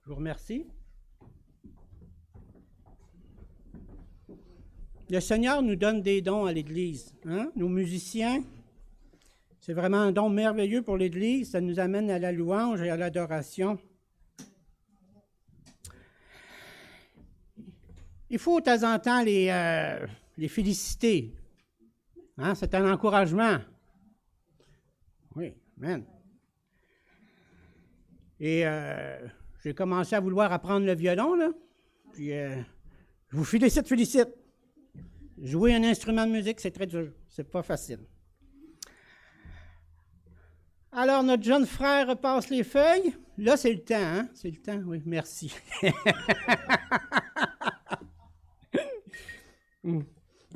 Je vous remercie. Le Seigneur nous donne des dons à l'Église. Hein? Nos musiciens, c'est vraiment un don merveilleux pour l'Église. Ça nous amène à la louange et à l'adoration. Il faut de temps en temps les féliciter. Hein? C'est un encouragement. Oui, amen. Et j'ai commencé à vouloir apprendre le violon, là. Puis, je vous félicite. Jouer un instrument de musique, c'est très dur. C'est pas facile. Alors, notre jeune frère repasse les feuilles. Là, c'est le temps, hein? C'est le temps, oui, merci.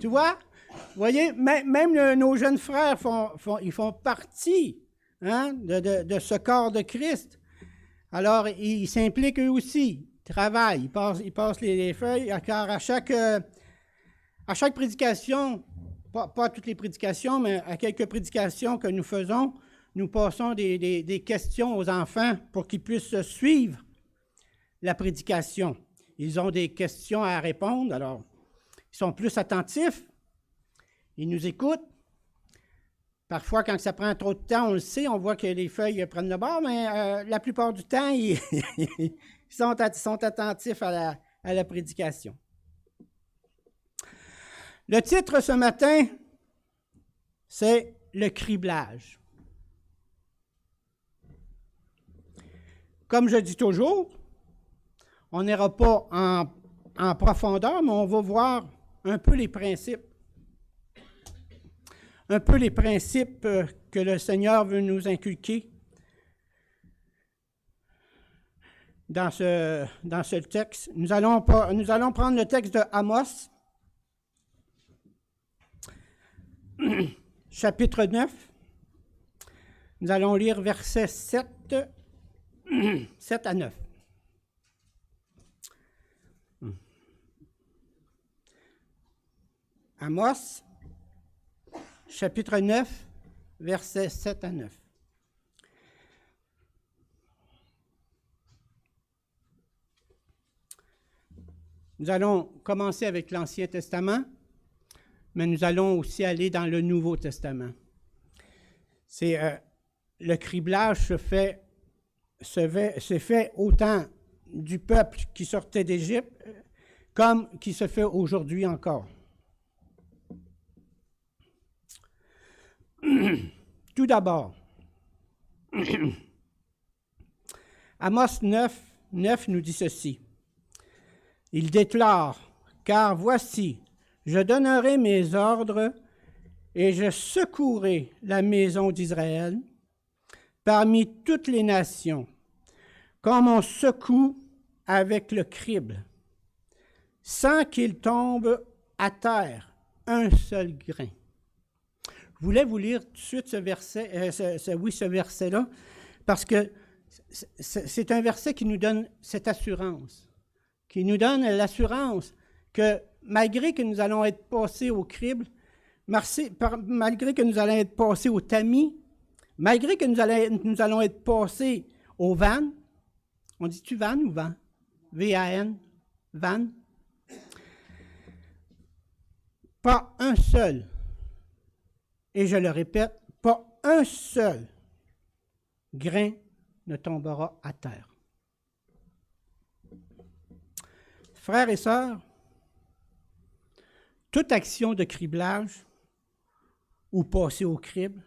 Tu vois? Vous voyez, même nos jeunes frères ils font partie, hein, de ce corps de Christ. Alors, ils s'impliquent eux aussi, ils travaillent, ils passent les feuilles, car à chaque prédication, pas toutes les prédications, mais à quelques prédications que nous faisons, nous passons des questions aux enfants pour qu'ils puissent suivre la prédication. Ils ont des questions à répondre, alors ils sont plus attentifs, ils nous écoutent. Parfois, quand ça prend trop de temps, on le sait, on voit que les feuilles prennent le bord, mais la plupart du temps, ils sont attentifs à la prédication. Le titre ce matin, c'est « Le criblage ». Comme je dis toujours, on n'ira pas en profondeur, mais on va voir un peu les principes. Un peu les principes que le Seigneur veut nous inculquer dans ce texte. Nous allons prendre le texte de Amos, chapitre 9. Nous allons lire versets 7 à 9. Amos, chapitre 9, versets 7 à 9. Nous allons commencer avec l'Ancien Testament, mais nous allons aussi aller dans le Nouveau Testament. Le criblage se fait autant du peuple qui sortait d'Égypte comme qui se fait aujourd'hui encore. Tout d'abord, Amos 9 nous dit ceci. Il déclare, « Car voici, je donnerai mes ordres et je secouerai la maison d'Israël parmi toutes les nations, comme on secoue avec le crible, sans qu'il tombe à terre un seul grain. » Je voulais vous lire tout de suite ce verset, ce verset-là, parce que c'est un verset qui nous donne cette assurance, qui nous donne l'assurance que malgré que nous allons être passés au crible, malgré que nous allons être passés au tamis, malgré que nous allons être passés au van, on dit-tu van ou van? V-A-N, van. Pas un seul, et je le répète, pas un seul grain ne tombera à terre. Frères et sœurs, toute action de criblage ou passer au crible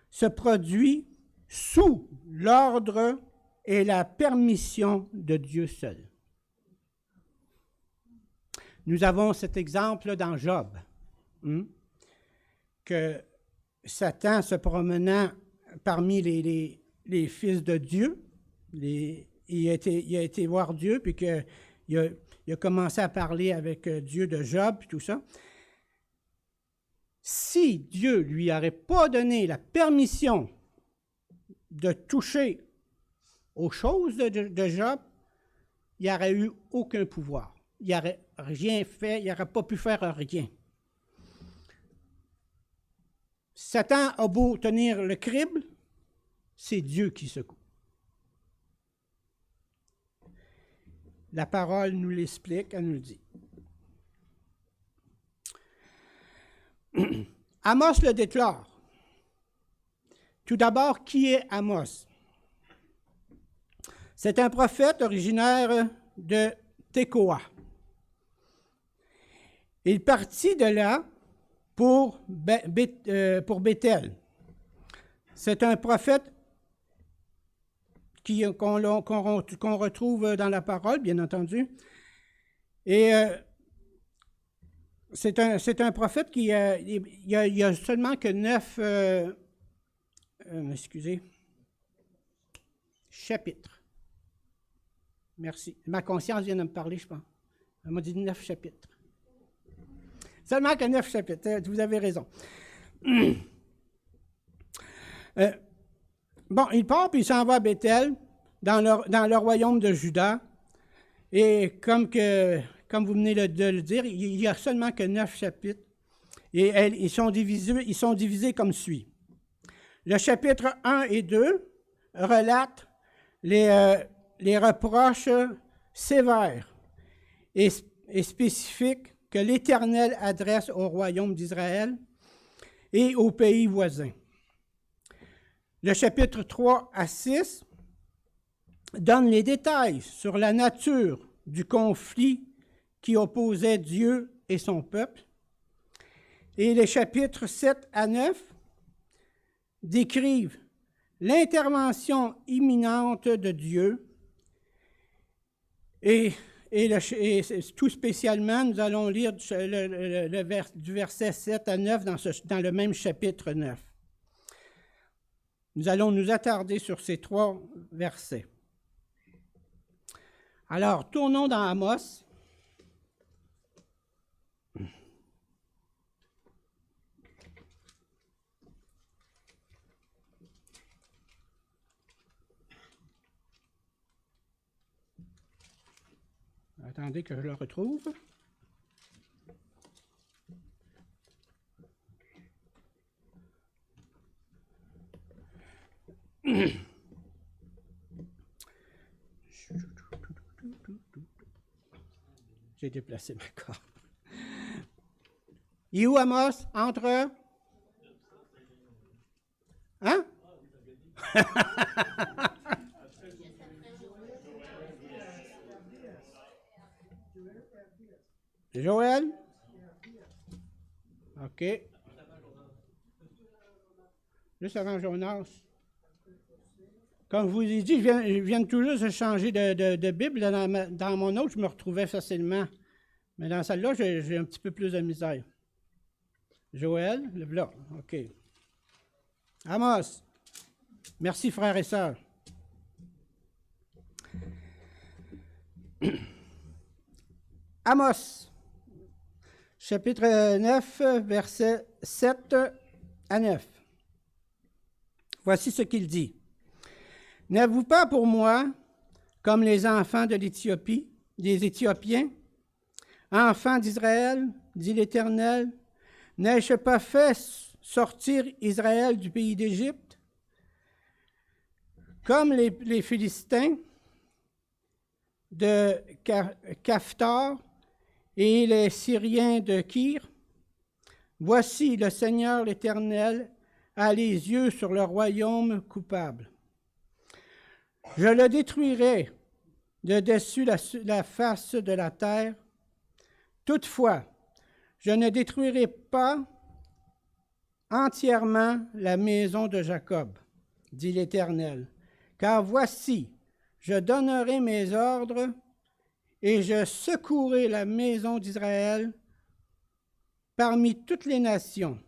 se produit sous l'ordre et la permission de Dieu seul. Nous avons cet exemple dans Job, que Satan se promenant parmi les fils de Dieu, il a été voir Dieu, puis il a commencé à parler avec Dieu de Job, puis tout ça. Si Dieu lui aurait pas donné la permission de toucher aux choses de Job, il n'aurait eu aucun pouvoir. Il n'aurait rien fait, il n'aurait pas pu faire rien. Satan a beau tenir le crible, c'est Dieu qui secoue. La parole nous l'explique, elle nous le dit. Amos le déclare. Tout d'abord, qui est Amos? C'est un prophète originaire de Tekoa. Il partit de là pour Béthel. C'est un prophète qu'on retrouve dans la parole, bien entendu. Et c'est un prophète qui il y a seulement que 9 chapitres. Merci. Ma conscience vient de me parler, je pense. Elle m'a dit 9 chapitres. Seulement que 9 chapitres, vous avez raison. Bon, il part puis il s'en va à Béthel, dans le royaume de Juda. Et comme vous venez de le dire, il n'y a seulement que 9 chapitres. Et ils sont divisés comme suit. Le chapitre 1 et 2 relatent les reproches sévères et spécifiques que l'Éternel adresse au royaume d'Israël et aux pays voisins. Le chapitre 3 à 6 donne les détails sur la nature du conflit qui opposait Dieu et son peuple. Et les chapitres 7 à 9 décrivent l'intervention imminente de Dieu. Et tout spécialement, nous allons lire du verset 7 à 9 dans le même chapitre 9. Nous allons nous attarder sur ces 3 versets. Alors, tournons dans Amos. Attendez que je le retrouve. J'ai déplacé ma corde. Il est où Amos? Entre? Hein? Joël? OK. Juste avant Jonas. Comme je vous ai dit, je viens tout juste de changer de Bible. Dans mon autre, je me retrouvais facilement. Mais dans celle-là, j'ai un petit peu plus de misère. Joël, le là. OK. Amos. Merci, frères et sœurs. Amos, chapitre 9, versets 7 à 9. Voici ce qu'il dit. « N'êtes-vous pas pour moi comme les enfants de l'Éthiopie, des Éthiopiens? Enfants d'Israël, dit l'Éternel, n'ai-je pas fait sortir Israël du pays d'Égypte? Comme les Philistins de Caphtor et les Syriens de Kyr, voici le Seigneur l'Éternel a les yeux sur le royaume coupable. Je le détruirai de dessus la face de la terre. Toutefois, je ne détruirai pas entièrement la maison de Jacob, dit l'Éternel, car voici, je donnerai mes ordres et je secouerai la maison d'Israël parmi toutes les nations,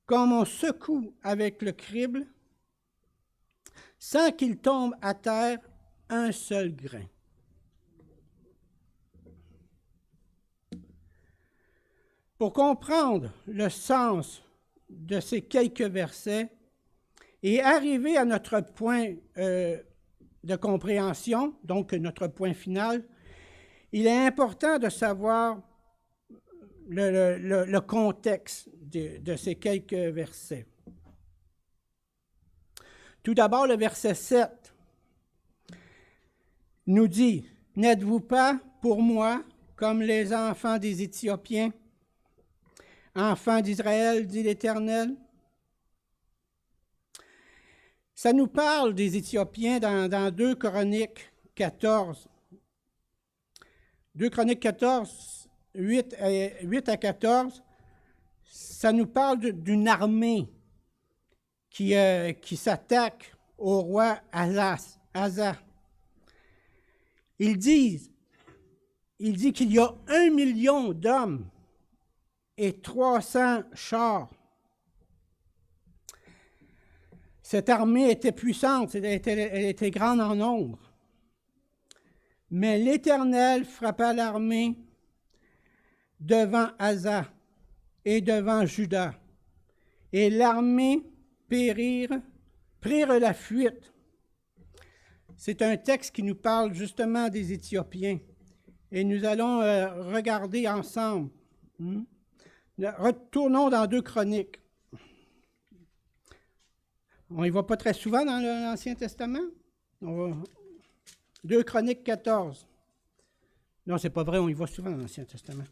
comme on secoue avec le crible, sans qu'il tombe à terre un seul grain. Pour comprendre le sens de ces quelques versets et arriver à notre point de compréhension, donc notre point final, il est important de savoir le contexte de ces quelques versets. Tout d'abord, le verset 7 nous dit N'êtes-vous pas pour moi comme les enfants des Éthiopiens, enfants d'Israël, dit l'Éternel? Ça nous parle des Éthiopiens dans 2 Chroniques 14. 2 Chroniques 14, 8 à 14, ça nous parle d'une armée qui s'attaque au roi Asa. Il dit qu'il y a 1 million d'hommes et 300 chars. Cette armée était puissante, elle était grande en nombre. Mais l'Éternel frappa l'armée devant Asa et devant Juda. Et l'armée prirent la fuite. C'est un texte qui nous parle justement des Éthiopiens. Et nous allons regarder ensemble. Retournons dans 2 Chroniques. On n'y va pas très souvent dans l'Ancien Testament. 2 Chroniques 14. Non, c'est pas vrai, on y va souvent dans l'Ancien Testament.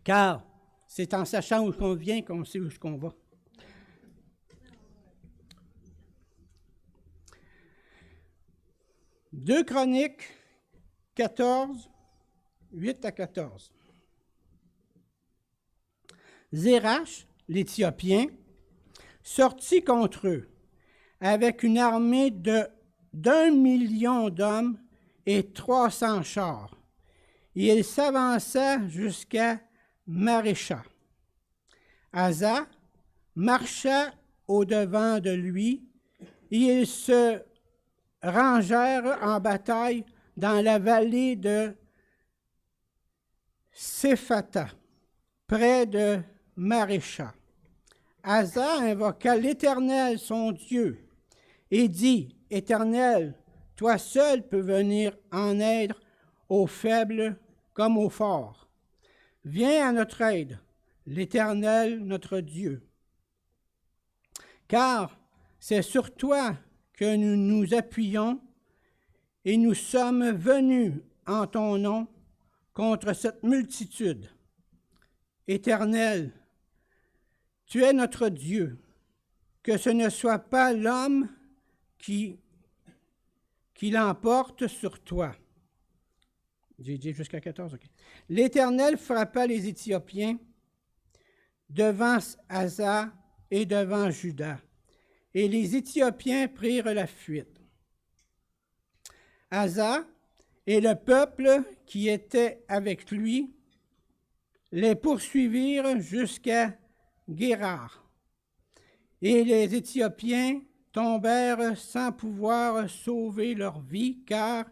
Car c'est en sachant où on vient qu'on sait où on va. Deux Chroniques 14, 8 à 14. Zérach, l'Éthiopien, sortit contre eux avec une armée d'1 million d'hommes et 300 chars. Et il s'avança jusqu'à Marécha. Asa marcha au-devant de lui et ils se rangèrent en bataille dans la vallée de Séphata, près de Marécha. Asa invoqua l'Éternel, son Dieu, et dit, « Éternel, toi seul peux venir en aide aux faibles comme aux forts. Viens à notre aide, l'Éternel, notre Dieu. Car c'est sur toi que nous nous appuyons et nous sommes venus en ton nom contre cette multitude. Éternel, tu es notre Dieu, que ce ne soit pas l'homme qui l'emporte sur toi. » J'ai dit jusqu'à 14, OK. L'Éternel frappa les Éthiopiens devant Asa et devant Juda, et les Éthiopiens prirent la fuite. Asa et le peuple qui était avec lui les poursuivirent jusqu'à Guérar. Et les Éthiopiens tombèrent sans pouvoir sauver leur vie, car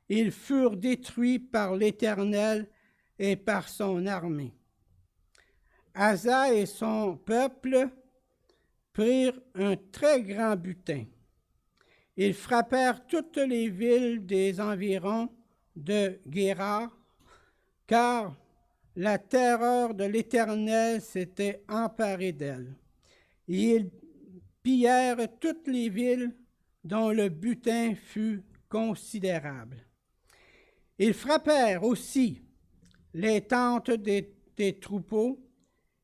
ils furent détruits par l'Éternel et par son armée. Asa et son peuple prirent un très grand butin. Ils frappèrent toutes les villes des environs de Guérar, car la terreur de l'Éternel s'était emparée d'elle. Et ils pillèrent toutes les villes dont le butin fut considérable. Ils frappèrent aussi les tentes des troupeaux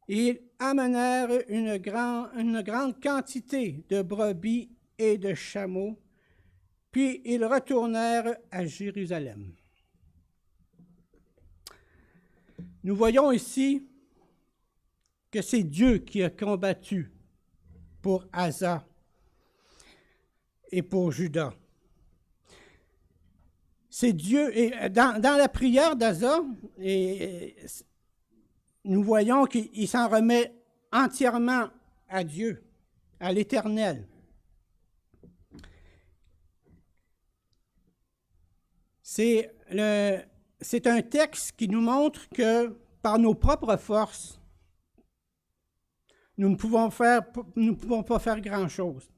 et ils amenèrent une grande quantité de brebis et de chameaux, puis ils retournèrent à Jérusalem. Nous voyons ici que c'est Dieu qui a combattu pour Asa et pour Juda. C'est Dieu, et dans la prière d'Asa, nous voyons qu'il s'en remet entièrement à Dieu, à l'Éternel. C'est un texte qui nous montre que par nos propres forces, nous ne pouvons pas faire grand-chose.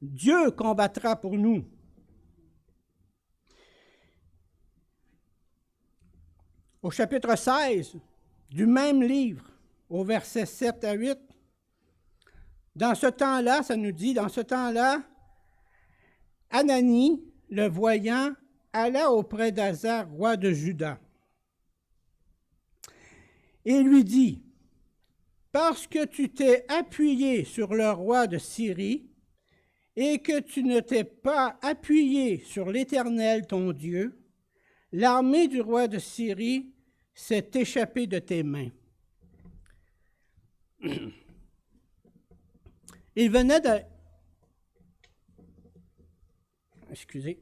Dieu combattra pour nous. Au chapitre 16 du même livre, au verset 7 à 8, dans ce temps-là, ça nous dit, dans ce temps-là, Anani, le voyant, alla auprès d'Asa, roi de Juda, et lui dit, « Parce que tu t'es appuyé sur le roi de Syrie, et que tu ne t'es pas appuyé sur l'Éternel ton Dieu, l'armée du roi de Syrie s'est échappée de tes mains. » Il venait de... Excusez.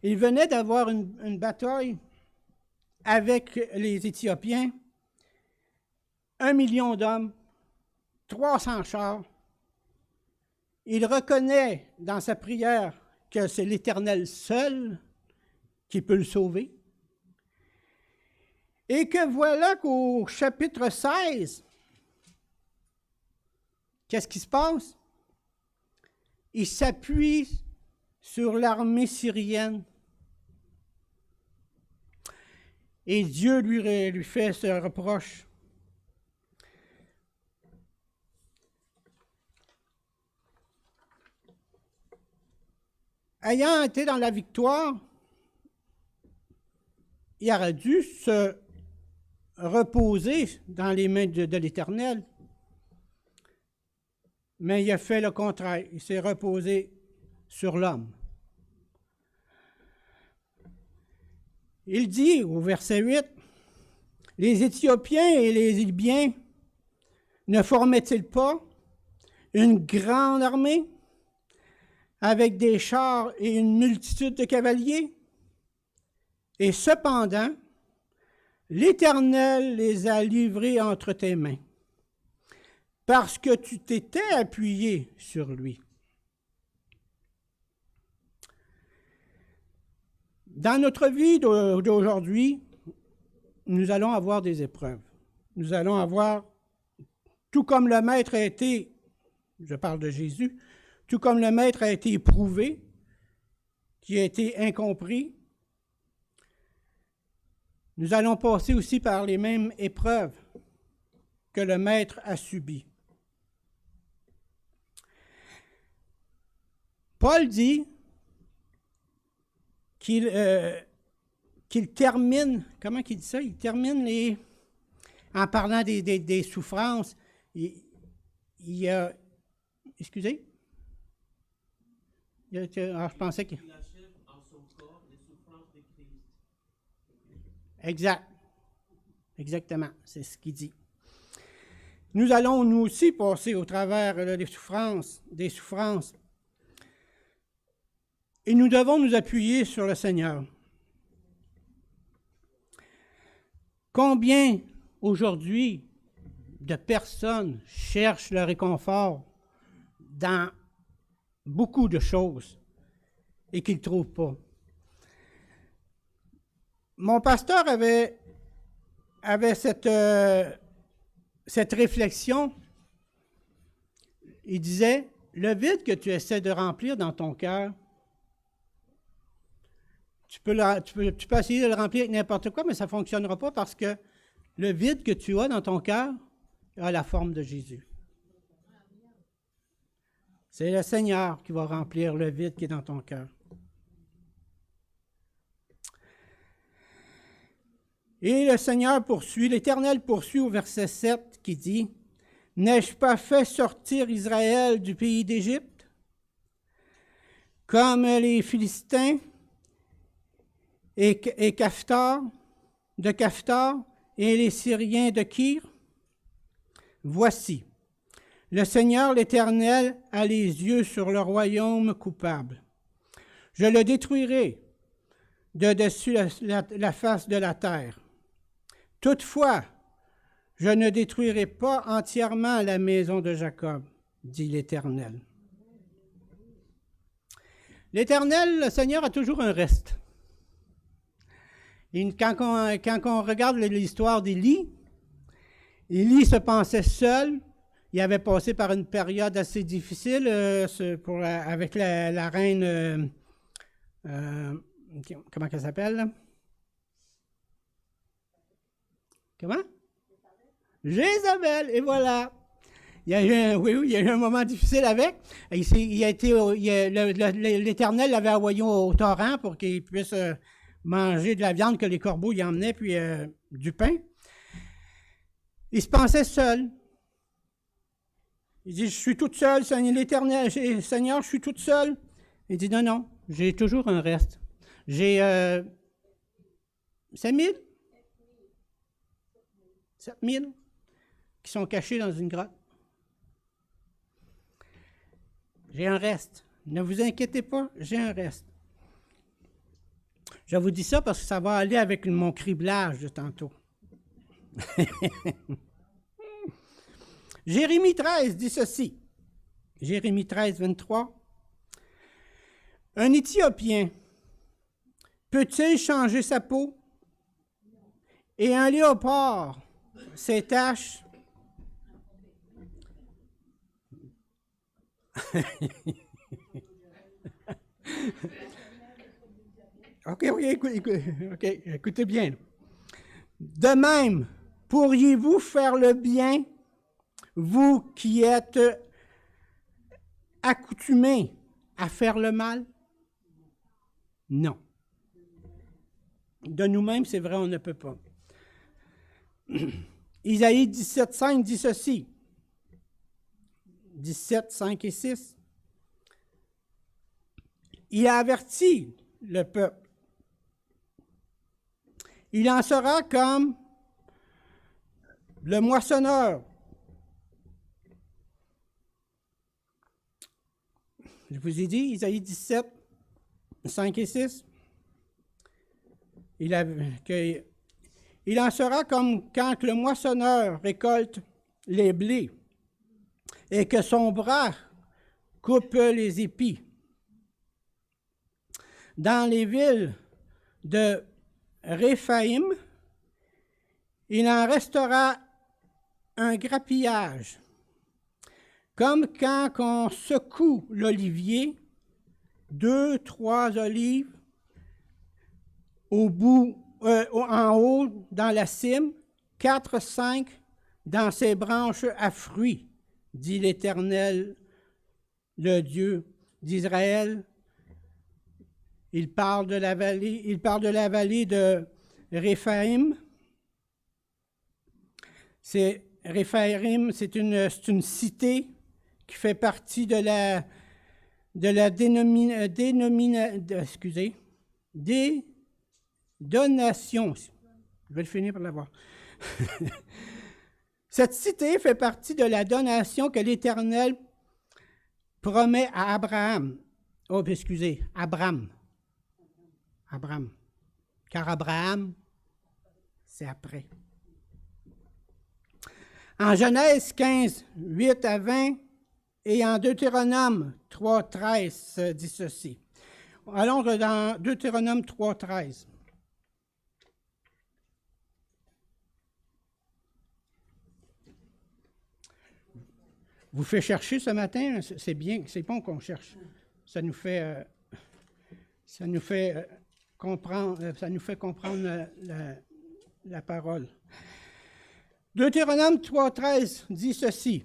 Il venait d'avoir une bataille avec les Éthiopiens, 1 million d'hommes, 300 chars. Il reconnaît dans sa prière que c'est l'Éternel seul qui peut le sauver. Et que voilà qu'au chapitre 16, qu'est-ce qui se passe? Il s'appuie sur l'armée syrienne. Et Dieu lui fait ce reproche. Ayant été dans la victoire, il aurait dû se reposer dans les mains de l'Éternel. Mais il a fait le contraire. Il s'est reposé sur l'homme. Il dit au verset 8, « Les Éthiopiens et les Libyens ne formaient-ils pas une grande armée avec des chars et une multitude de cavaliers? Et cependant, l'Éternel les a livrés entre tes mains, parce que tu t'étais appuyé sur lui. » Dans notre vie d'aujourd'hui, nous allons avoir des épreuves. Nous allons avoir, tout comme le Maître a été, je parle de Jésus, tout comme le Maître a été éprouvé, qui a été incompris, nous allons passer aussi par les mêmes épreuves que le Maître a subies. Paul dit qu'il termine, comment qu'il dit ça? Il termine en parlant des souffrances. Il y a, excusez? Je pensais que... Il achève en son corps les souffrances de Christ. Exact. Exactement, c'est ce qu'il dit. Nous allons nous aussi passer au travers des souffrances. Et nous devons nous appuyer sur le Seigneur. Combien aujourd'hui de personnes cherchent le réconfort dans beaucoup de choses et qu'ils ne trouvent pas? Mon pasteur avait cette réflexion. Il disait, le vide que tu essaies de remplir dans ton cœur, tu peux essayer de le remplir avec n'importe quoi, mais ça ne fonctionnera pas parce que le vide que tu as dans ton cœur a la forme de Jésus. C'est le Seigneur qui va remplir le vide qui est dans ton cœur. Et le Seigneur poursuit, l'Éternel poursuit au verset 7 qui dit, « N'ai-je pas fait sortir Israël du pays d'Égypte, comme les Philistins et Caphtor, et les Syriens de Kyr? Voici, le Seigneur l'Éternel a les yeux sur le royaume coupable. Je le détruirai de dessus la face de la terre. Toutefois, je ne détruirai pas entièrement la maison de Jacob, dit l'Éternel. » L'Éternel, le Seigneur, a toujours un reste. Et quand on regarde l'histoire d'Élie, Élie se pensait seul. Il avait passé par une période assez difficile avec la reine, comment elle s'appelle? Comment? Jézabel, et voilà. il y a eu il y a eu un moment difficile avec. L'Éternel l'avait envoyé au torrent pour qu'il puisse manger de la viande que les corbeaux y emmenaient, puis du pain. Il se pensait seul. Il dit, je suis toute seule, l'Éternel, Seigneur, je suis toute seule. Il dit, non, non, j'ai toujours un reste. J'ai 5000? 7000 qui sont cachés dans une grotte. J'ai un reste. Ne vous inquiétez pas, j'ai un reste. Je vous dis ça parce que ça va aller avec mon criblage de tantôt. Jérémie 13 dit ceci. Jérémie 13, 23. Un Éthiopien peut-il changer sa peau? Et un léopard ses taches? OK, écoutez bien. De même, pourriez-vous faire le bien, vous qui êtes accoutumés à faire le mal? Non. De nous-mêmes, c'est vrai, on ne peut pas. Isaïe 17, 5 dit ceci. 17, 5 et 6. Il a averti le peuple. Il en sera comme le moissonneur. Je vous ai dit, Isaïe 17, 5 et 6. Il en sera comme quand le moissonneur récolte les blés et que son bras coupe les épis. Dans les villes de Réphaïm, il en restera un grappillage, comme quand on secoue l'olivier, 2, 3 olives au bout, en haut dans la cime, 4, 5 dans ses branches à fruits, dit l'Éternel, le Dieu d'Israël. Il parle de la vallée de Réphaïm. Réphaïm, c'est une cité qui fait partie de la donation. Je vais le finir par l'avoir. Cette cité fait partie de la donation que l'Éternel promet à Abraham. Oh, excusez, Abraham. Car Abraham, c'est après. En Genèse 15, 8 à 20 et en Deutéronome 3, 13 dit ceci. Allons dans Deutéronome 3, 13. Vous faites chercher ce matin, c'est bien, c'est bon qu'on cherche. Ça nous fait comprendre la parole. Deutéronome 3,13 dit ceci.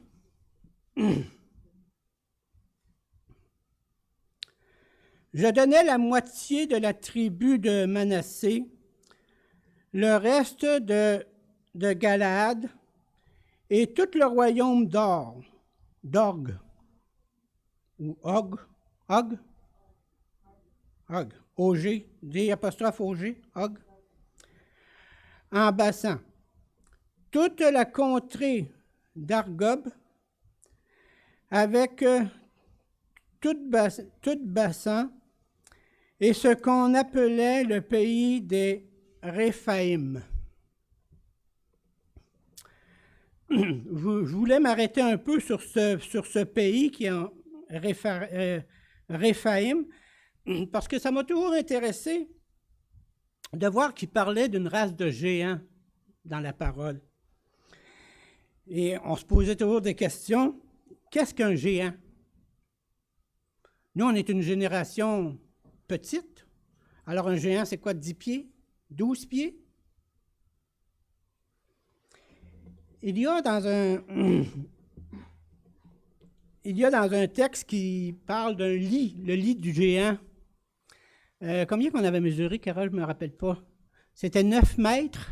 Je donnais la moitié de la tribu de Manassé, le reste de Galaad et tout le royaume d'Og, ou Og, O-G, D'-O-G, Og, en Bassan. Toute la contrée d'Argob, avec tout Bassan, et ce qu'on appelait le pays des Réphaïm. Je voulais m'arrêter un peu sur ce pays qui est en Réphaïm, parce que ça m'a toujours intéressé de voir qu'il parlait d'une race de géants dans la parole. Et on se posait toujours des questions. Qu'est-ce qu'un géant? Nous, on est une génération petite. Alors, un géant, c'est quoi, 10 pieds? 12 pieds? Il y a dans il y a dans un texte qui parle d'un lit, le lit du géant. Combien qu'on avait mesuré, Carole, je ne me rappelle pas. C'était 9 mètres.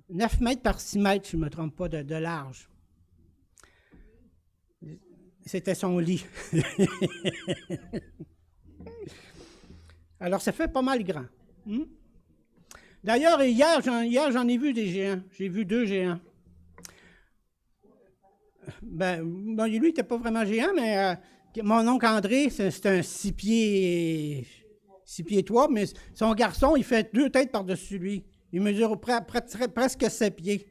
9 mètres par 6 mètres, si je ne me trompe pas, de large. C'était son lit. Alors, ça fait pas mal grand. D'ailleurs, hier, j'en ai vu des géants. J'ai vu 2 géants. Bon, lui, il n'était pas vraiment géant, mais mon oncle André, c'est un 6 pieds 3, mais son garçon, il fait 2 têtes par-dessus lui. Il mesure presque 7 pieds.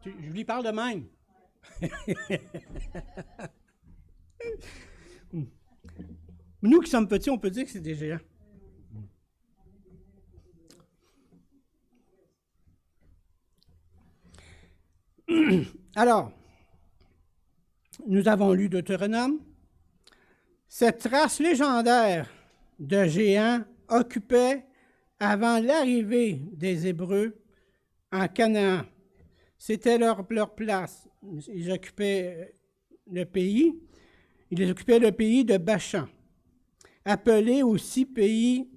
Je lui parle de même. Nous qui sommes petits, on peut dire que c'est des géants. Alors, nous avons lu Deutéronome. Cette race légendaire de géants occupait, avant l'arrivée des Hébreux en Canaan, c'était leur place. Ils occupaient le pays. Ils occupaient le pays de Bachan, appelé aussi pays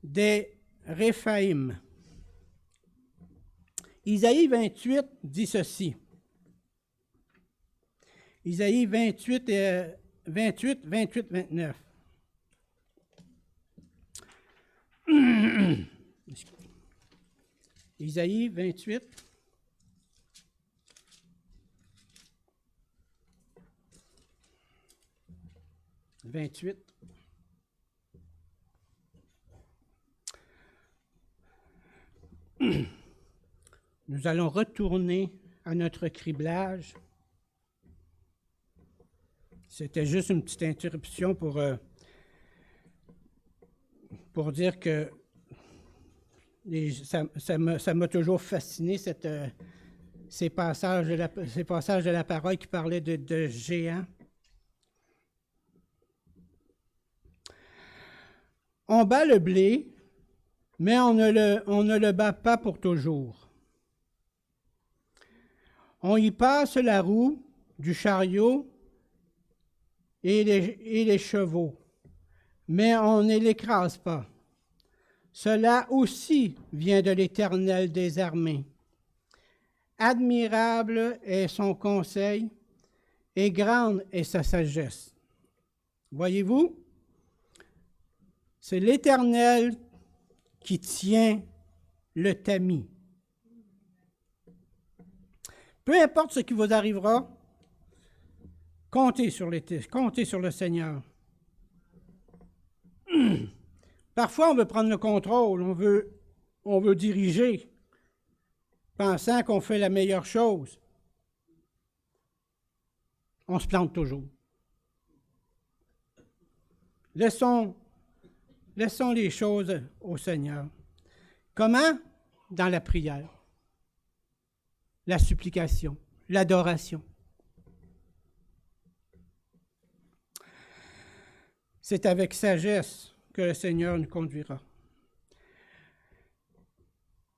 des Réphaïm. Isaïe 28 dit ceci. Isaïe 28, 29. Isaïe 28. Nous allons retourner à notre criblage. C'était juste une petite interruption pour dire que ça m'a toujours fasciné, ces passages de la parole qui parlaient de géants. On bat le blé, mais on ne le bat pas pour toujours. On y passe la roue du chariot et les chevaux, mais on ne l'écrase pas. Cela aussi vient de l'Éternel des armées. Admirable est son conseil et grande est sa sagesse. Voyez-vous, c'est l'Éternel qui tient le tamis. Peu importe ce qui vous arrivera, comptez sur le Seigneur. Parfois, on veut prendre le contrôle, on veut diriger, pensant qu'on fait la meilleure chose. On se plante toujours. Laissons les choses au Seigneur. Comment? Dans la prière, la supplication, l'adoration. C'est avec sagesse que le Seigneur nous conduira.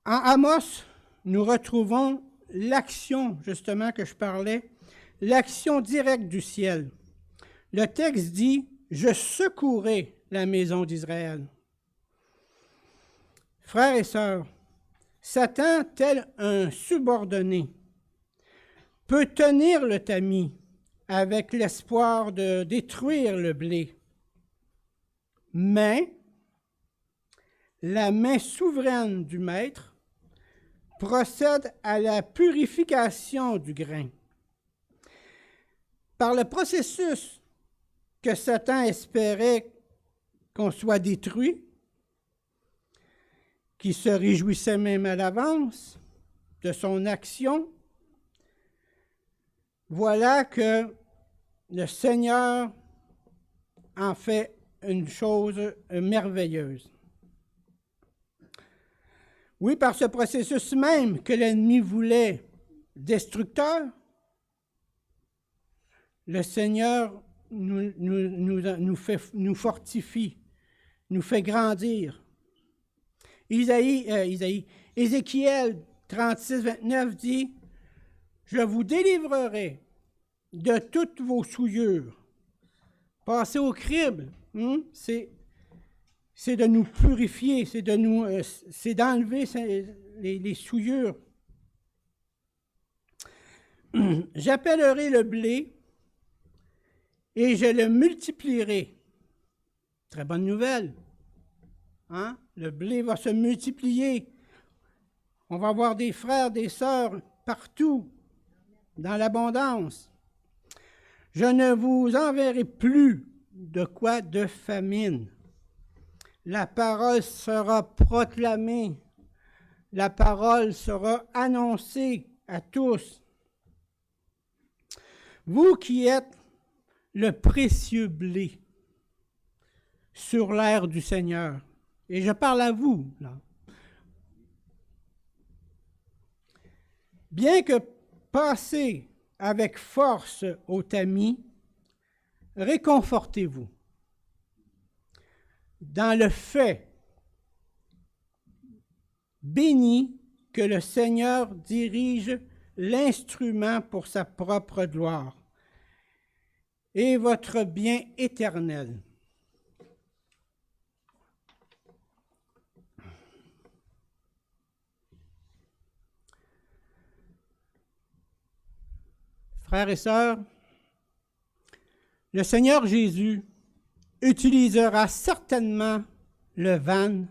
En Amos, nous retrouvons l'action, justement, que je parlais, l'action directe du ciel. Le texte dit « Je secouerai la maison d'Israël ». Frères et sœurs, Satan, tel un subordonné, peut tenir le tamis avec l'espoir de détruire le blé. Mais la main souveraine du maître procède à la purification du grain. Par le processus que Satan espérait qu'on soit détruit, qui se réjouissait même à l'avance de son action, voilà que le Seigneur en fait une chose merveilleuse. Oui, par ce processus même que l'ennemi voulait destructeur, le Seigneur nous fortifie, nous fait grandir. Ézéchiel 36, 29 dit « Je vous délivrerai de toutes vos souillures. Passer au crible, c'est de nous purifier, c'est d'enlever les souillures. J'appellerai le blé et je le multiplierai. Très bonne nouvelle. Hein? Le blé va se multiplier. On va avoir des frères, des sœurs partout, dans l'abondance. Je ne vous enverrai plus de quoi? De famine. La parole sera proclamée. La parole sera annoncée à tous. Vous qui êtes le précieux blé sur l'aire du Seigneur. Et je parle à vous, là. Bien que passez avec force au tamis, réconfortez-vous dans le fait béni que le Seigneur dirige l'instrument pour sa propre gloire et votre bien éternel. Frères et sœurs, le Seigneur Jésus utilisera certainement le van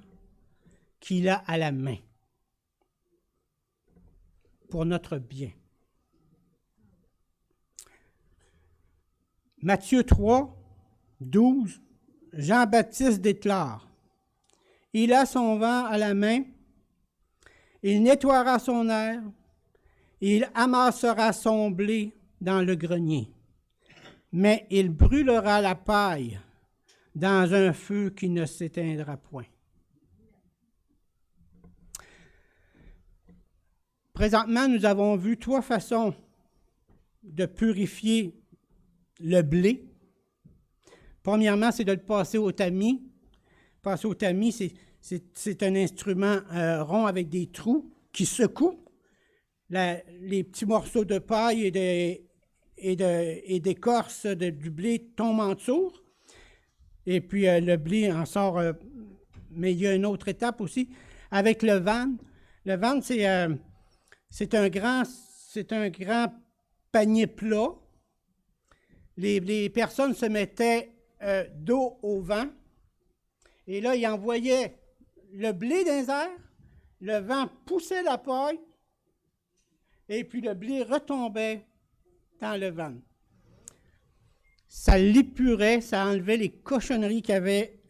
qu'il a à la main pour notre bien. Matthieu 3, 12, Jean-Baptiste déclare, « Il a son vent à la main, il nettoiera son aire, il amassera son blé dans le grenier, mais il brûlera la paille dans un feu qui ne s'éteindra point. » Présentement, nous avons vu 3 façons de purifier le blé. Premièrement, c'est de le passer au tamis. Passer au tamis, c'est un instrument rond avec des trous qui secouent. Les petits morceaux de paille et d'écorce du blé tombent en dessous. Et puis le blé en sort. Mais il y a une autre étape aussi avec le van. Le van, c'est un grand panier plat. Les personnes se mettaient dos au vent. Et là, ils envoyaient le blé dans les airs. Le vent poussait la paille. Et puis le blé retombait dans le vent. Ça l'épurait, ça enlevait les cochonneries qu'il y avait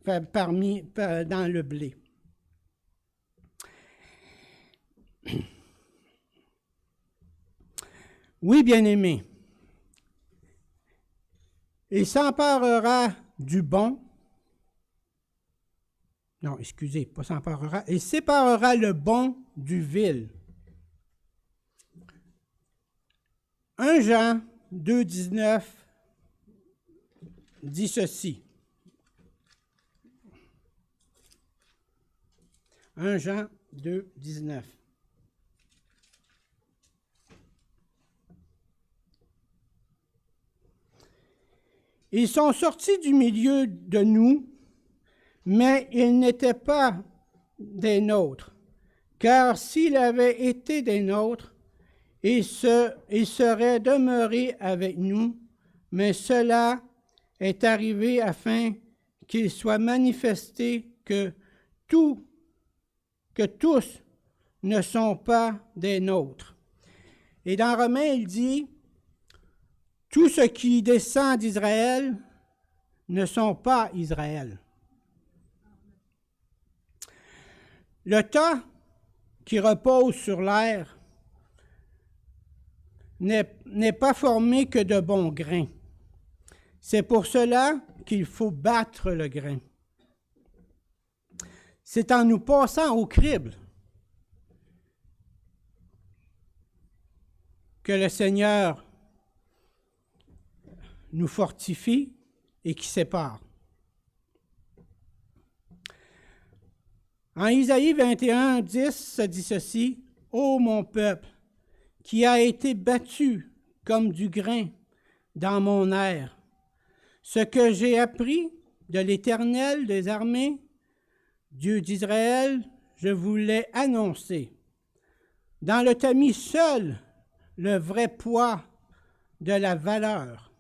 dans le blé. Oui, bien-aimé, il s'emparera du bon. Non, excusez, pas s'emparera. Il séparera le bon du vil. 1 Jean 2, 19 dit ceci. 1 Jean 2, 19. Ils sont sortis du milieu de nous, mais ils n'étaient pas des nôtres. Car s'ils avaient été des nôtres, ils seraient demeurés avec nous, mais cela est arrivé afin qu'il soit manifesté que tous ne sont pas des nôtres. Et dans Romains, il dit, tout ce qui descend d'Israël ne sont pas Israël. Le tas qui repose sur l'air n'est pas formé que de bons grains. C'est pour cela qu'il faut battre le grain. C'est en nous passant au crible que le Seigneur nous fortifie et qui sépare. En Isaïe 21, 10, ça dit ceci, « Ô mon peuple, qui a été battu comme du grain dans mon air. Ce que j'ai appris de l'Éternel des armées, Dieu d'Israël, je vous l'ai annoncé. Dans le tamis seul, le vrai poids de la valeur.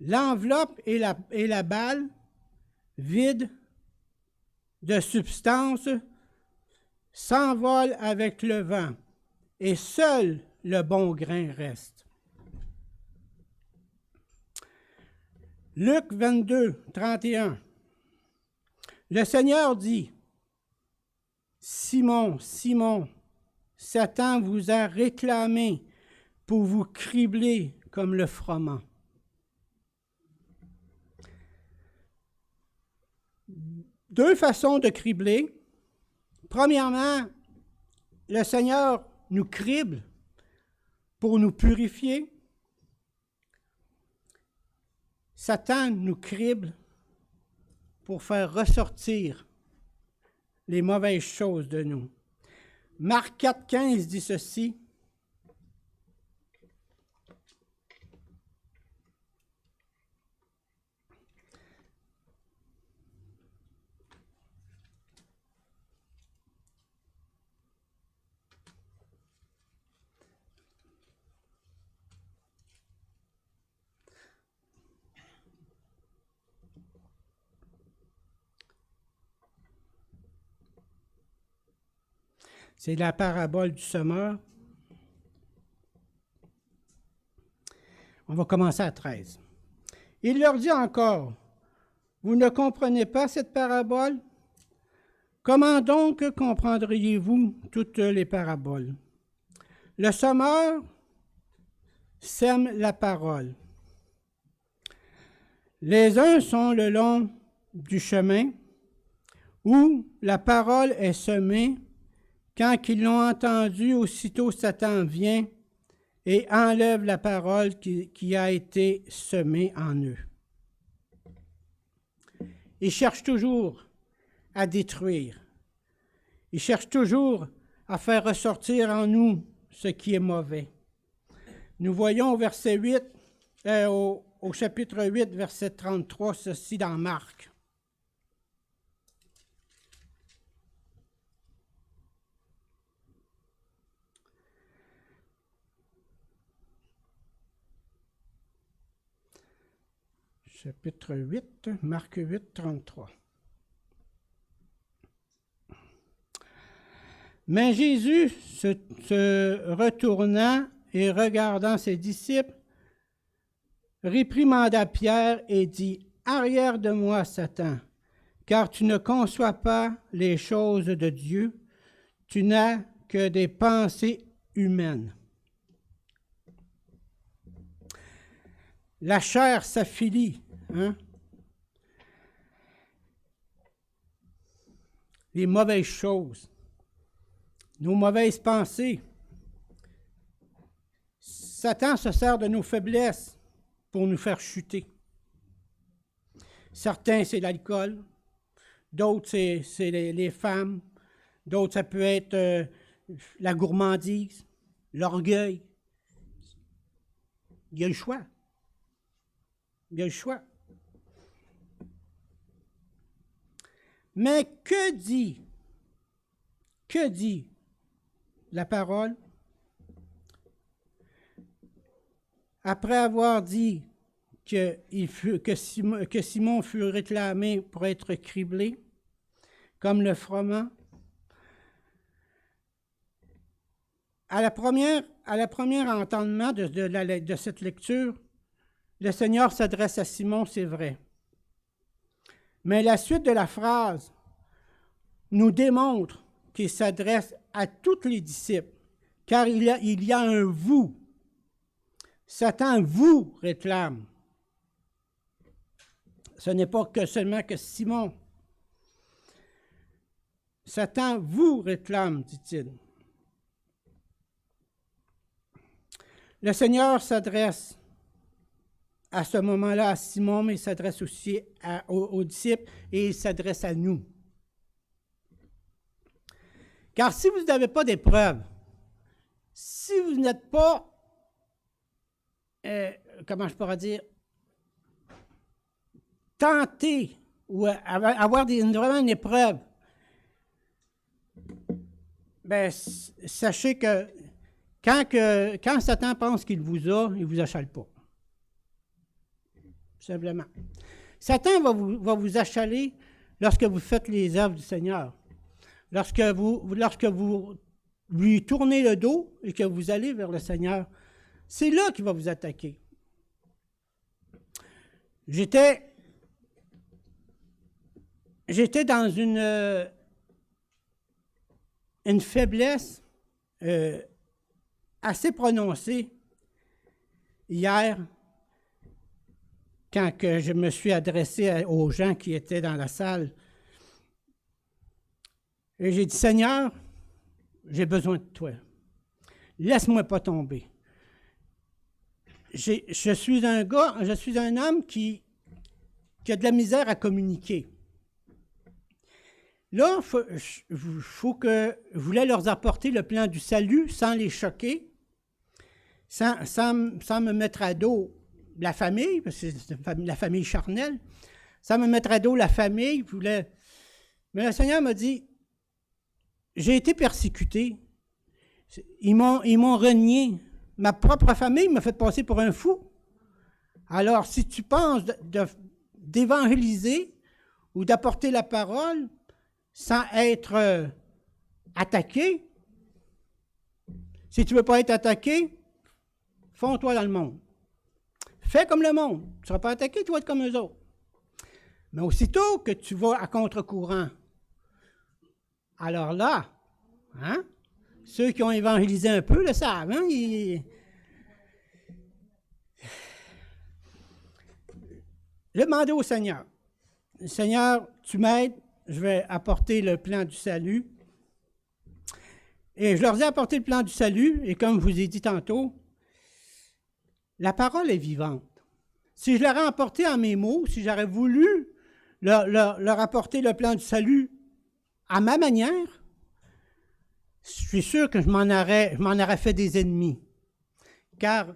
L'enveloppe et la balle, vides de substance, s'envolent avec le vent, et seul le bon grain reste. Luc 22, 31. Le Seigneur dit, Simon, Simon, Satan vous a réclamé pour vous cribler comme le froment. Deux façons de cribler. Premièrement, le Seigneur nous crible pour nous purifier. Satan nous crible pour faire ressortir les mauvaises choses de nous. Marc 4, 15 dit ceci. C'est la parabole du semeur. On va commencer à 13. Il leur dit encore, vous ne comprenez pas cette parabole? Comment donc comprendriez-vous toutes les paraboles? Le semeur sème la parole. Les uns sont le long du chemin où la parole est semée. Quand ils l'ont entendu, aussitôt Satan vient et enlève la parole qui a été semée en eux. Ils cherchent toujours à détruire. Ils cherchent toujours à faire ressortir en nous ce qui est mauvais. Nous voyons au verset 8, au chapitre 8, verset 33, ceci dans Marc. Chapitre 8, Marc 8, 33. Mais Jésus, se retournant et regardant ses disciples, réprimanda Pierre et dit, « Arrière de moi, Satan, car tu ne conçois pas les choses de Dieu, tu n'as que des pensées humaines. » La chair s'affilie, hein? Les mauvaises choses, nos mauvaises pensées. Satan se sert de nos faiblesses pour nous faire chuter. Certains, c'est l'alcool. D'autres, c'est les femmes. D'autres, ça peut être la gourmandise, l'orgueil. Il y a le choix. Il y a le choix. Mais que dit la parole? Après avoir dit que Simon fut réclamé pour être criblé, comme le froment, à la première entendement de cette lecture, le Seigneur s'adresse à Simon, c'est vrai. Mais la suite de la phrase nous démontre qu'il s'adresse à tous les disciples, car il y a un « vous ». Satan vous réclame. Ce n'est pas seulement que Simon. Satan vous réclame, dit-il. Le Seigneur s'adresse à ce moment-là à Simon, mais il s'adresse aussi aux disciples et il s'adresse à nous. Car si vous n'avez pas d'épreuve, si vous n'êtes pas comment je pourrais dire, tenter ou avoir vraiment une épreuve, bien, sachez que quand Satan pense qu'il vous a, il ne vous achale pas. Simplement. Satan va vous achaler lorsque vous faites les œuvres du Seigneur. Lorsque vous lui tournez le dos et que vous allez vers le Seigneur, c'est là qu'il va vous attaquer. J'étais dans une faiblesse assez prononcée hier quand que je me suis adressé aux gens qui étaient dans la salle. Et j'ai dit, Seigneur, j'ai besoin de toi. Laisse-moi pas tomber. Je suis un homme qui a de la misère à communiquer. Là, je voulais leur apporter le plan du salut sans les choquer, sans me mettre à dos la famille, parce que c'est la famille charnelle, sans me mettre à dos la famille. Mais le Seigneur m'a dit, j'ai été persécuté. Ils m'ont renié. Ma propre famille m'a fait passer pour un fou. Alors, si tu penses d'évangéliser ou d'apporter la parole sans être attaqué, si tu ne veux pas être attaqué, fonds-toi dans le monde. Fais comme le monde. Tu ne seras pas attaqué, tu vas être comme eux autres. Mais aussitôt que tu vas à contre-courant, alors là, hein, ceux qui ont évangélisé un peu le savent. Hein, J'ai demandé au Seigneur, Seigneur, tu m'aides, je vais apporter le plan du salut. Et je leur ai apporté le plan du salut, et comme je vous ai dit tantôt, la parole est vivante. Si je l'aurais apporté en mes mots, si j'aurais voulu leur apporter le plan du salut à ma manière, je suis sûr que je m'en aurais fait des ennemis. Car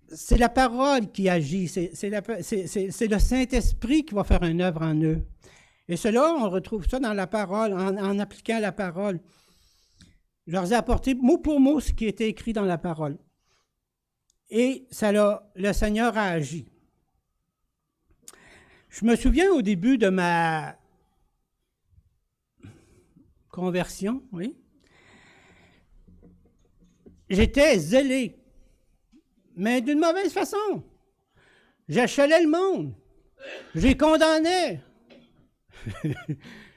c'est la parole qui agit, c'est le Saint-Esprit qui va faire une œuvre en eux. Et cela, on retrouve ça dans la parole, en appliquant la parole. Je leur ai apporté mot pour mot ce qui était écrit dans la parole. Et le Seigneur a agi. Je me souviens au début de ma conversion, oui. J'étais zélé, mais d'une mauvaise façon. J'achalais le monde. Je les condamnais.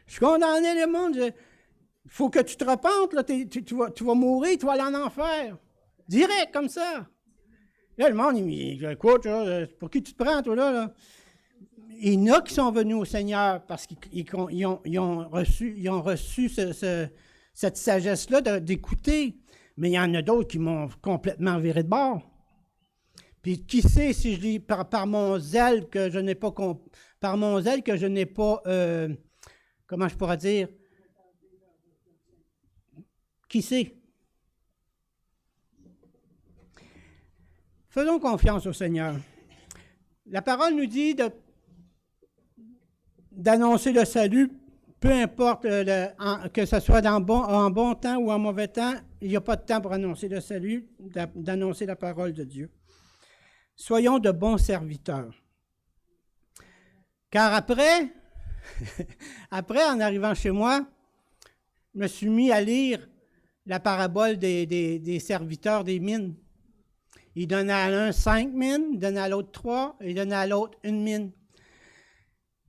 Je condamnais le monde. Il faut que tu te repentes, là, tu vas mourir, tu vas aller en enfer. Direct, comme ça. Là, le monde, il me dit, écoute, pour qui tu te prends, toi, là? Il y en a qui sont venus au Seigneur parce qu'ils ont reçu cette sagesse-là d'écouter. Mais il y en a d'autres qui m'ont complètement viré de bord. Puis qui sait si je dis par mon zèle que je n'ai pas comment je pourrais dire, qui sait? Faisons confiance au Seigneur. La parole nous dit d'annoncer le salut, peu importe que ce soit en bon temps ou en mauvais temps, il n'y a pas de temps pour annoncer le salut, d'annoncer la parole de Dieu. Soyons de bons serviteurs. Car après, en arrivant chez moi, je me suis mis à lire la parabole des serviteurs des mines. Il donnait à l'un 5 mines, il donnait à l'autre 3, et il donnait à l'autre 1 mine.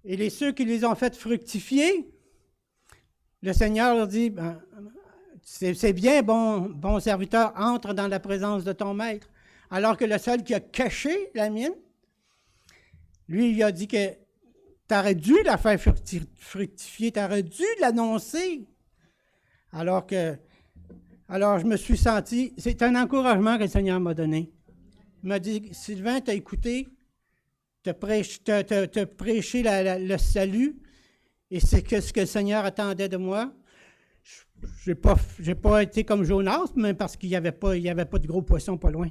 Et ceux qui les ont fait fructifier, le Seigneur leur dit, c'est bien, bon serviteur, entre dans la présence de ton maître. Alors que le seul qui a caché la mine, lui, il a dit que tu aurais dû la faire fructifier, tu aurais dû l'annoncer. Alors je me suis senti, c'est un encouragement que le Seigneur m'a donné. Il m'a dit, Sylvain, tu as écouté, tu as prêché le salut, et c'est ce que le Seigneur attendait de moi. Je n'ai pas été comme Jonas, même parce qu'il n'y avait pas de gros poissons pas loin.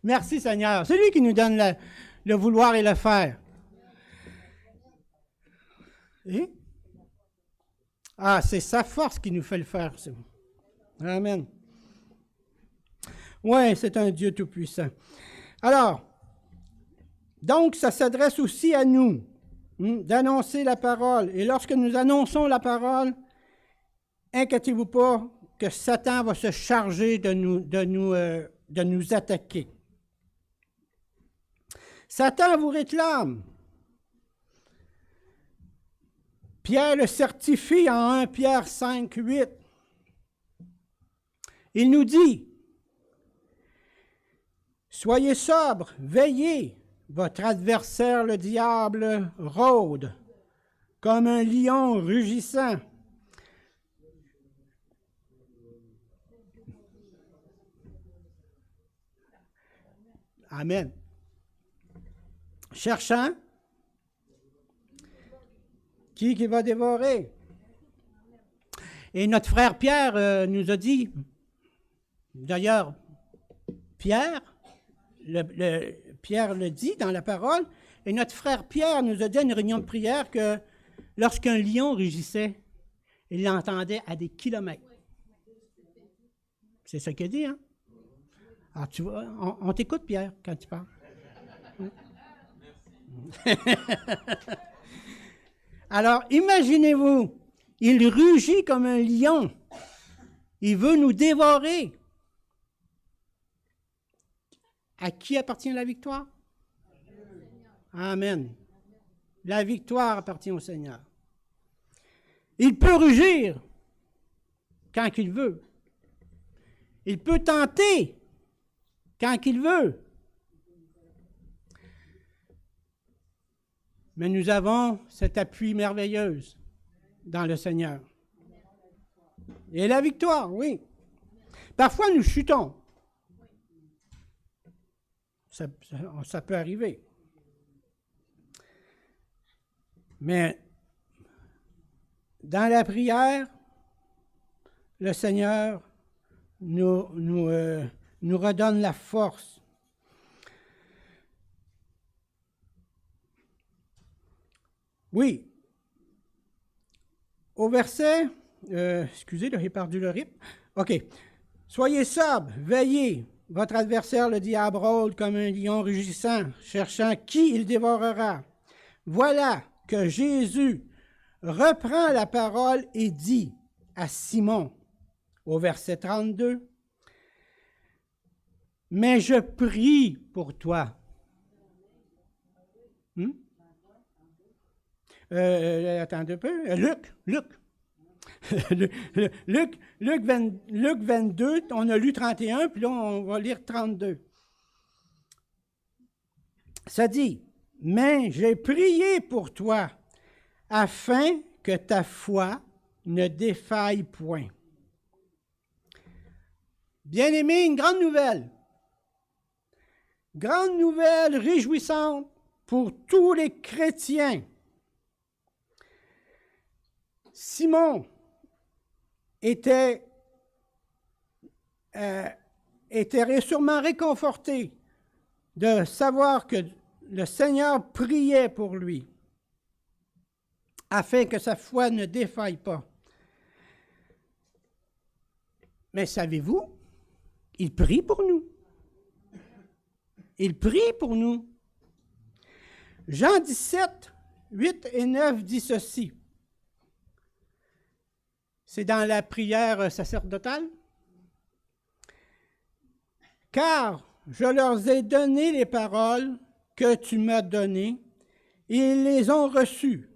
Merci Seigneur. C'est lui qui nous donne le vouloir et le faire. Et? Ah, c'est sa force qui nous fait le faire. Amen. Oui, c'est un Dieu tout-puissant. Alors, donc, ça s'adresse aussi à nous, d'annoncer la parole. Et lorsque nous annonçons la parole, inquiétez-vous pas que Satan va se charger de nous attaquer. Satan vous réclame. Pierre le certifie en 1 Pierre 5, 8. Il nous dit, « Soyez sobres, veillez, votre adversaire le diable rôde, comme un lion rugissant. » Amen. Cherchant, qui va dévorer? Et notre frère Pierre nous a dit, d'ailleurs, Pierre le dit dans la parole, et notre frère Pierre nous a dit à une réunion de prière que lorsqu'un lion rugissait, il l'entendait à des kilomètres. C'est ça qu'il a dit, hein? Alors, tu vois, on t'écoute, Pierre, quand tu parles. Alors, imaginez-vous, il rugit comme un lion. Il veut nous dévorer. À qui appartient la victoire? Amen. La victoire appartient au Seigneur. Il peut rugir quand il veut. Il peut tenter quand il veut. Mais nous avons cet appui merveilleux dans le Seigneur. Et la victoire, oui. Parfois, nous chutons. Ça peut arriver. Mais dans la prière, le Seigneur nous redonne la force. Oui. Au verset, excusez, là, j'ai perdu le rythme. OK. Soyez sobres, veillez. Votre adversaire, le diable, rôde comme un lion rugissant, cherchant qui il dévorera. Voilà que Jésus reprend la parole et dit à Simon, au verset 32, « Mais je prie pour toi. » Attendez un peu. Luc 22, on a lu 31, puis là, on va lire 32. Ça dit, « Mais j'ai prié pour toi, afin que ta foi ne défaille point. » Bien-aimé, une grande nouvelle. Grande nouvelle réjouissante pour tous les chrétiens. Simon était sûrement réconforté de savoir que le Seigneur priait pour lui, afin que sa foi ne défaille pas. Mais savez-vous, il prie pour nous. Il prie pour nous. Jean 17, 8 et 9 dit ceci. C'est dans la prière sacerdotale. « Car je leur ai donné les paroles que tu m'as données, et ils les ont reçues.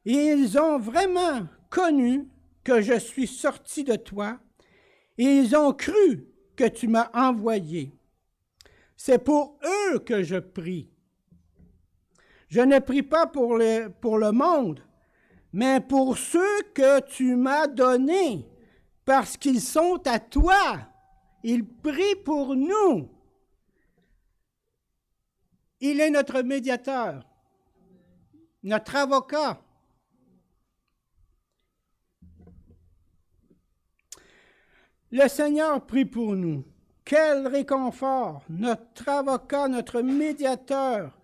Et ils ont vraiment connu que je suis sorti de toi, et ils ont cru que tu m'as envoyé. C'est pour eux que je prie. Je ne prie pas pour le monde, mais pour ceux que tu m'as donnés, parce qu'ils sont à toi. Il prie pour nous. Il est notre médiateur, notre avocat. Le Seigneur prie pour nous. quel réconfort! Notre avocat, notre médiateur,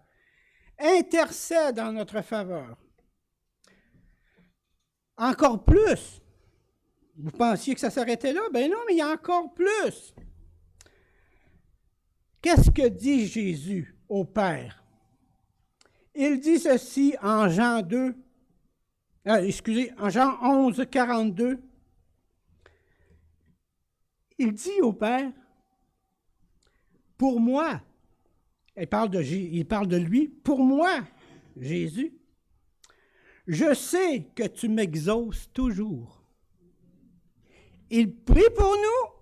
intercède en notre faveur. Encore plus. Vous pensiez que ça s'arrêtait là? Ben non, mais il y a encore plus. Qu'est-ce que dit Jésus au Père? Il dit ceci en Jean 2, en Jean 11, 42. Il dit au Père, pour moi, il parle de lui, pour moi, Jésus, je sais que tu m'exauces toujours. Il prie pour nous,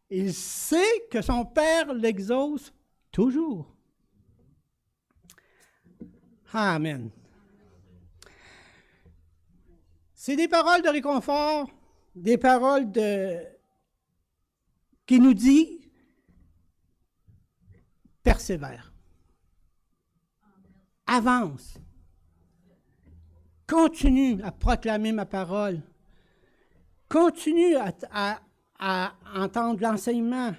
il sait que son Père l'exauce toujours. Amen. C'est des paroles de réconfort, des paroles qui nous dit persévère, avance, continue à proclamer ma parole, continue à entendre l'enseignement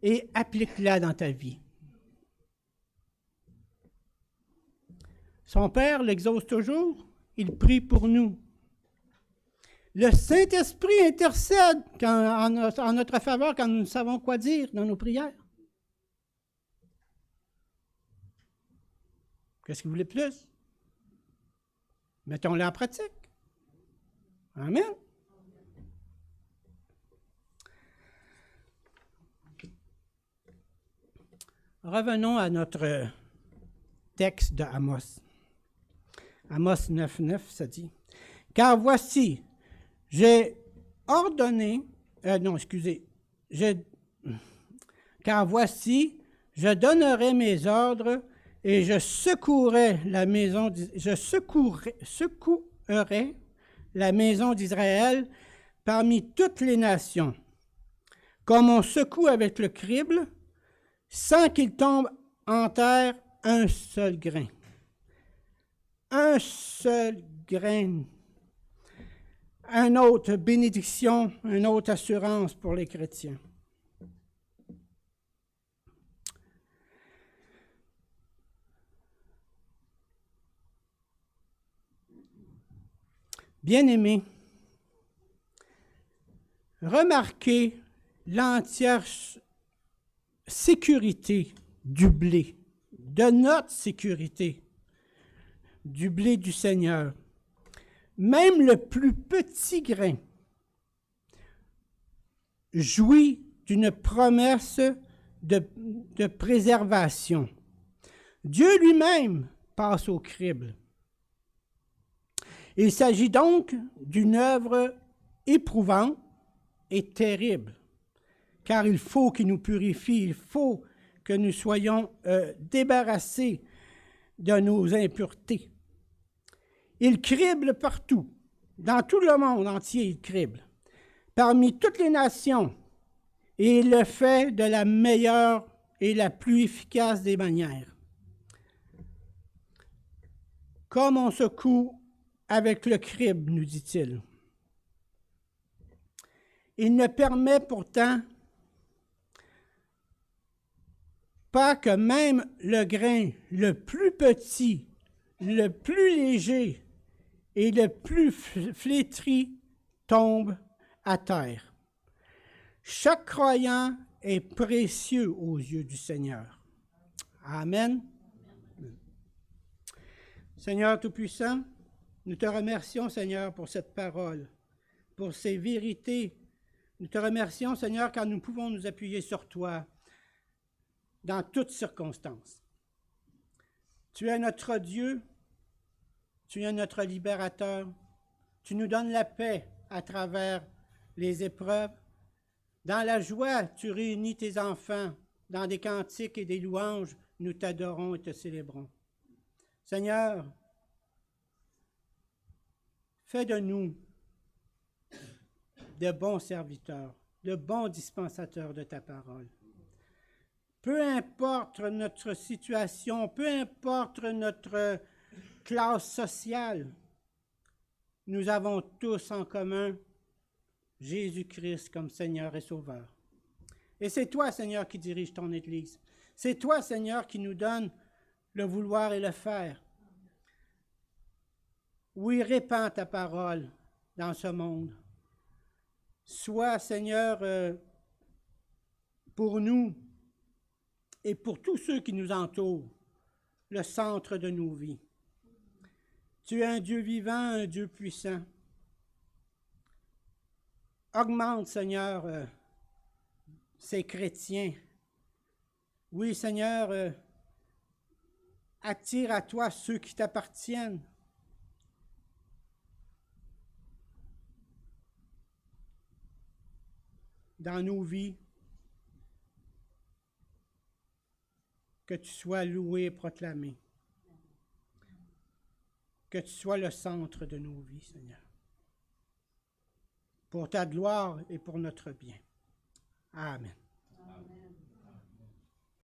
et applique-la dans ta vie. Son Père l'exauce toujours, il prie pour nous. Le Saint-Esprit intercède en notre faveur quand nous ne savons quoi dire dans nos prières. Qu'est-ce que vous voulez de plus? Mettons-le en pratique. Amen. Revenons à notre texte de Amos. Amos 9.9, ça dit, « Car voici, j'ai ordonné, car voici, je donnerai mes ordres et je secouerai la maison d'Israël parmi toutes les nations, comme on secoue avec le crible, sans qu'il tombe en terre un seul grain. » Un seul grain. Une autre bénédiction, une autre assurance pour les chrétiens. Bien-aimés, remarquez l'entière sécurité du blé, de notre sécurité, du blé du Seigneur. Même le plus petit grain jouit d'une promesse de préservation. Dieu lui-même passe au crible. Il s'agit donc d'une œuvre éprouvante et terrible, car il faut qu'il nous purifie, il faut que nous soyons débarrassés de nos impuretés. Il crible partout, dans tout le monde entier, il crible, parmi toutes les nations, et il le fait de la meilleure et la plus efficace des manières. Comme on secoue avec le crible, nous dit-il. Il ne permet pourtant pas que même le grain le plus petit, le plus léger et le plus flétri tombe à terre. Chaque croyant est précieux aux yeux du Seigneur. Amen. Seigneur Tout-Puissant, nous te remercions, Seigneur, pour cette parole, pour ces vérités. Nous te remercions, Seigneur, car nous pouvons nous appuyer sur toi dans toutes circonstances. Tu es notre Dieu, tu es notre libérateur, tu nous donnes la paix à travers les épreuves. Dans la joie, tu réunis tes enfants, dans des cantiques et des louanges, nous t'adorons et te célébrons. Seigneur, fais de nous de bons serviteurs, de bons dispensateurs de ta parole. Peu importe notre situation, peu importe notre classe sociale, nous avons tous en commun Jésus-Christ comme Seigneur et Sauveur. Et c'est toi, Seigneur, qui dirige ton Église. C'est toi, Seigneur, qui nous donne le vouloir et le faire. Oui, répands ta parole dans ce monde. Sois, Seigneur, pour nous et pour tous ceux qui nous entourent, le centre de nos vies. Tu es un Dieu vivant, un Dieu puissant. Augmente, Seigneur, ces chrétiens. Oui, Seigneur, attire à toi ceux qui t'appartiennent. Dans nos vies, que tu sois loué et proclamé. Que tu sois le centre de nos vies, Seigneur. Pour ta gloire et pour notre bien. Amen.